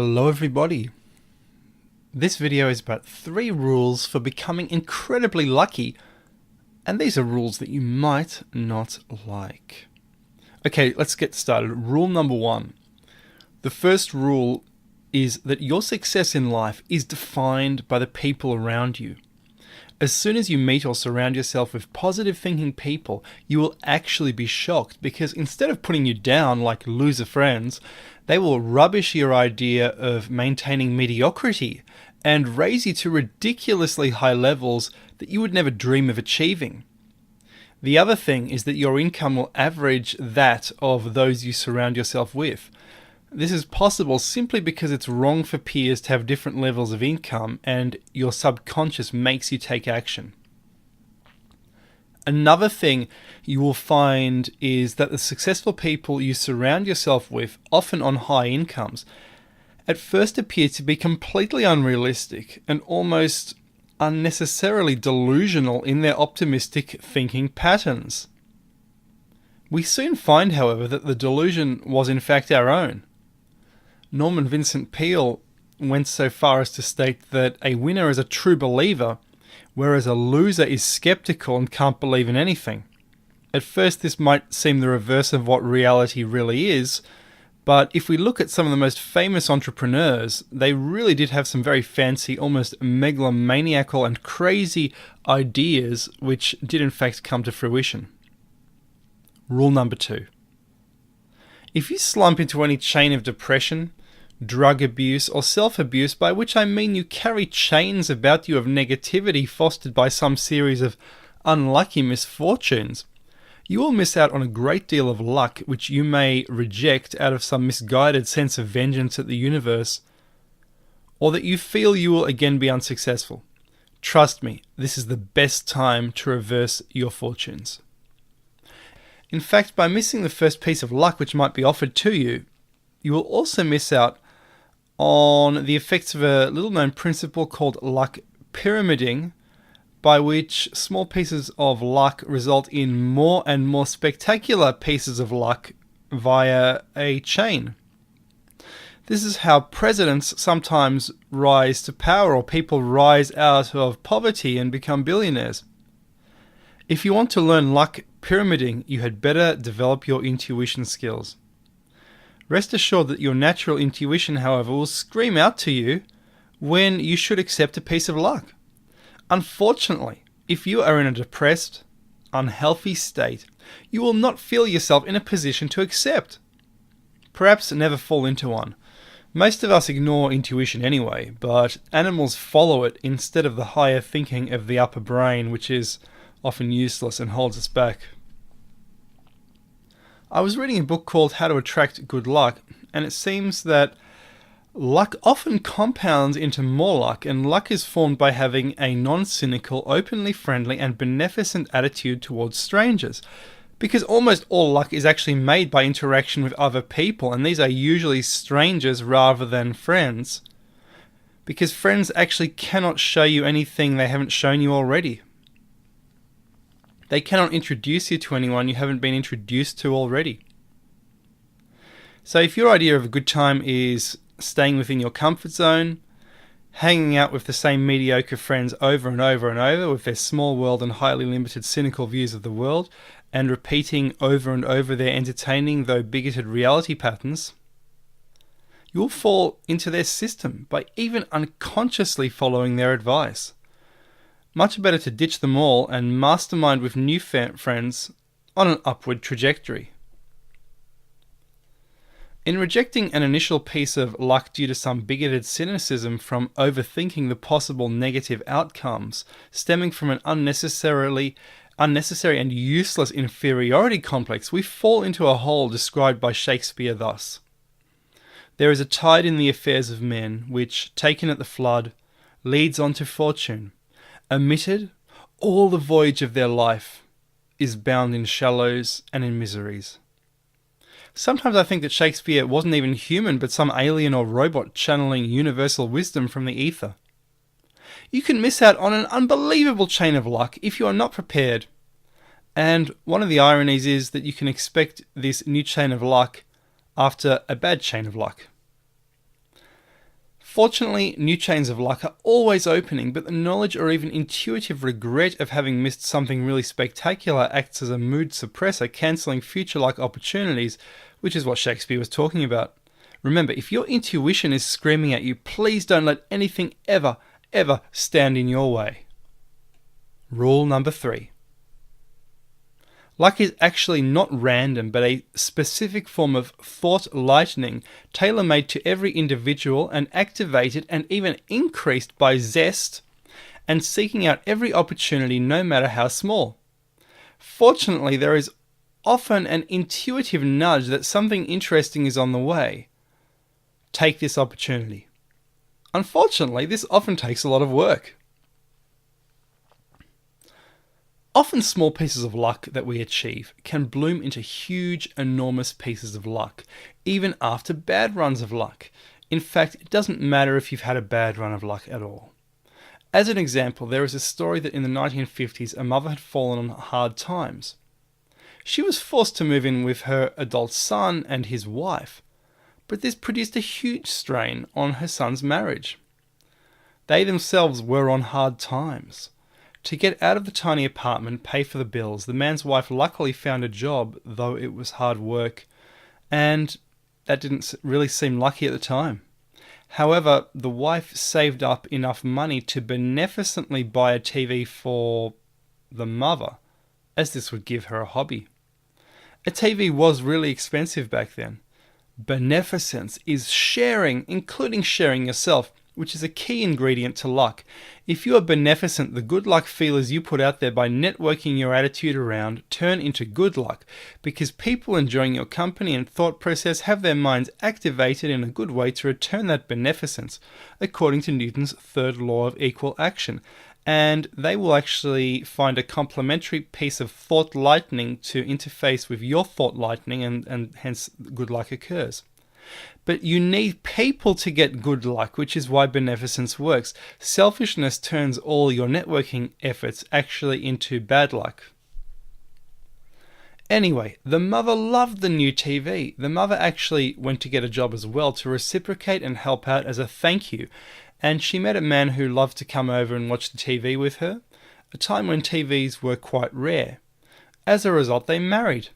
Hello everybody. This video is about 3 rules for becoming incredibly lucky, and these are rules that you might not like. Okay, let's get started. Rule number 1. The first rule is that your success in life is defined by the people around you. As soon as you meet or surround yourself with positive thinking people, you will actually be shocked because instead of putting you down like loser friends, they will rubbish your idea of maintaining mediocrity and raise you to ridiculously high levels that you would never dream of achieving. The other thing is that your income will average that of those you surround yourself with. This is possible simply because it's wrong for peers to have different levels of income and your subconscious makes you take action. Another thing you will find is that the successful people you surround yourself with, often on high incomes, at first appear to be completely unrealistic and almost unnecessarily delusional in their optimistic thinking patterns. We soon find, however, that the delusion was in fact our own. Norman Vincent Peale went so far as to state that a winner is a true believer, whereas a loser is skeptical and can't believe in anything. At first this might seem the reverse of what reality really is, but if we look at some of the most famous entrepreneurs, they really did have some very fancy, almost megalomaniacal and crazy ideas which did in fact come to fruition. Rule number 2. If you slump into any chain of depression, drug abuse, or self-abuse, by which I mean you carry chains about you of negativity fostered by some series of unlucky misfortunes, you will miss out on a great deal of luck which you may reject out of some misguided sense of vengeance at the universe, or that you feel you will again be unsuccessful. Trust me, this is the best time to reverse your fortunes. In fact, by missing the first piece of luck which might be offered to you, you will also miss out on the effects of a little-known principle called luck pyramiding, by which small pieces of luck result in more and more spectacular pieces of luck via a chain. This is how presidents sometimes rise to power, or people rise out of poverty and become billionaires. If you want to learn luck pyramiding, you had better develop your intuition skills. Rest assured that your natural intuition, however, will scream out to you when you should accept a piece of luck. Unfortunately, if you are in a depressed, unhealthy state, you will not feel yourself in a position to accept. Perhaps never fall into one. Most of us ignore intuition anyway, but animals follow it instead of the higher thinking of the upper brain, which is often useless and holds us back. I was reading a book called How to Attract Good Luck, and it seems that luck often compounds into more luck, and luck is formed by having a non-cynical, openly friendly and beneficent attitude towards strangers. Because almost all luck is actually made by interaction with other people, and these are usually strangers rather than friends. Because friends actually cannot show you anything they haven't shown you already. They cannot introduce you to anyone you haven't been introduced to already. So if your idea of a good time is staying within your comfort zone, hanging out with the same mediocre friends over and over and over with their small world and highly limited cynical views of the world, and repeating over and over their entertaining though bigoted reality patterns, you will fall into their system by even unconsciously following their advice. Much better to ditch them all and mastermind with new friends on an upward trajectory. In rejecting an initial piece of luck due to some bigoted cynicism from overthinking the possible negative outcomes stemming from an unnecessary and useless inferiority complex, we fall into a hole described by Shakespeare thus: "There is a tide in the affairs of men, which, taken at the flood, leads on to fortune. Omitted, all the voyage of their life is bound in shallows and in miseries." Sometimes I think that Shakespeare wasn't even human, but some alien or robot channeling universal wisdom from the ether. You can miss out on an unbelievable chain of luck if you are not prepared. And one of the ironies is that you can expect this new chain of luck after a bad chain of luck. Fortunately, new chains of luck are always opening, but the knowledge or even intuitive regret of having missed something really spectacular acts as a mood suppressor, cancelling future luck opportunities, which is what Shakespeare was talking about. Remember, if your intuition is screaming at you, please don't let anything ever stand in your way. Rule number 3. Luck is actually not random, but a specific form of thought lightning, tailor-made to every individual and activated and even increased by zest and seeking out every opportunity, no matter how small. Fortunately, there is often an intuitive nudge that something interesting is on the way. Take this opportunity. Unfortunately, this often takes a lot of work. Often small pieces of luck that we achieve can bloom into huge, enormous pieces of luck, even after bad runs of luck. In fact, it doesn't matter if you've had a bad run of luck at all. As an example, there is a story that in the 1950s, a mother had fallen on hard times. She was forced to move in with her adult son and his wife, but this produced a huge strain on her son's marriage. They themselves were on hard times. To get out of the tiny apartment, pay for the bills, the man's wife luckily found a job, though it was hard work, and that didn't really seem lucky at the time. However, the wife saved up enough money to beneficently buy a TV for the mother, as this would give her a hobby. A TV was really expensive back then. Beneficence is sharing, including sharing yourself, which is a key ingredient to luck. If you are beneficent, the good luck feelers you put out there by networking your attitude around turn into good luck, because people enjoying your company and thought process have their minds activated in a good way to return that beneficence, according to Newton's third law of equal action. And they will actually find a complementary piece of thought lightning to interface with your thought lightning, and hence good luck occurs. But you need people to get good luck, which is why beneficence works. Selfishness turns all your networking efforts actually into bad luck. Anyway, the mother loved the new TV. The mother actually went to get a job as well to reciprocate and help out as a thank you. And she met a man who loved to come over and watch the TV with her, a time when TVs were quite rare. As a result, they married.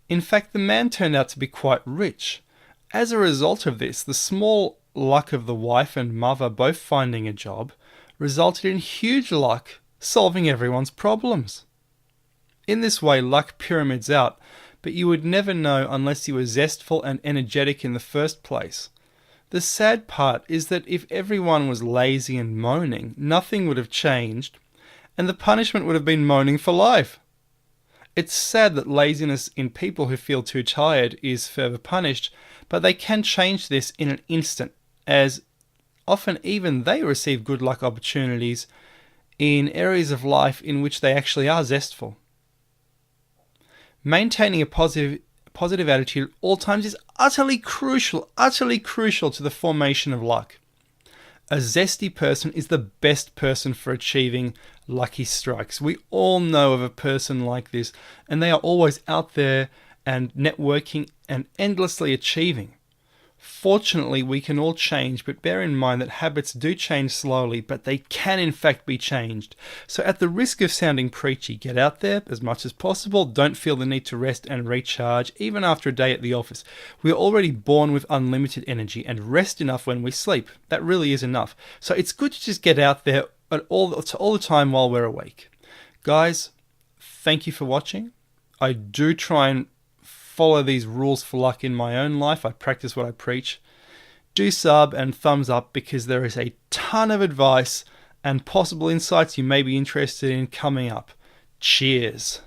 In fact, the man turned out to be quite rich. As a result of this, the small luck of the wife and mother both finding a job resulted in huge luck solving everyone's problems. In this way, luck pyramids out, but you would never know unless you were zestful and energetic in the first place. The sad part is that if everyone was lazy and moaning, nothing would have changed, and the punishment would have been moaning for life. It's sad that laziness in people who feel too tired is further punished, but they can change this in an instant, as often even they receive good luck opportunities in areas of life in which they actually are zestful. Maintaining a positive attitude at all times is utterly crucial to the formation of luck. A zesty person is the best person for achieving lucky strikes. We all know of a person like this, and they are always out there and networking and endlessly achieving. Fortunately, we can all change, but bear in mind that habits do change slowly, but they can in fact be changed. So at the risk of sounding preachy, get out there as much as possible. Don't feel the need to rest and recharge, even after a day at the office. We are already born with unlimited energy, and rest enough when we sleep. That really is enough. So it's good to just get out there all the time while we're awake. Guys, thank you for watching. I do try and follow these rules for luck in my own life. I practice what I preach. Do sub and thumbs up, because there is a ton of advice and possible insights you may be interested in coming up. Cheers.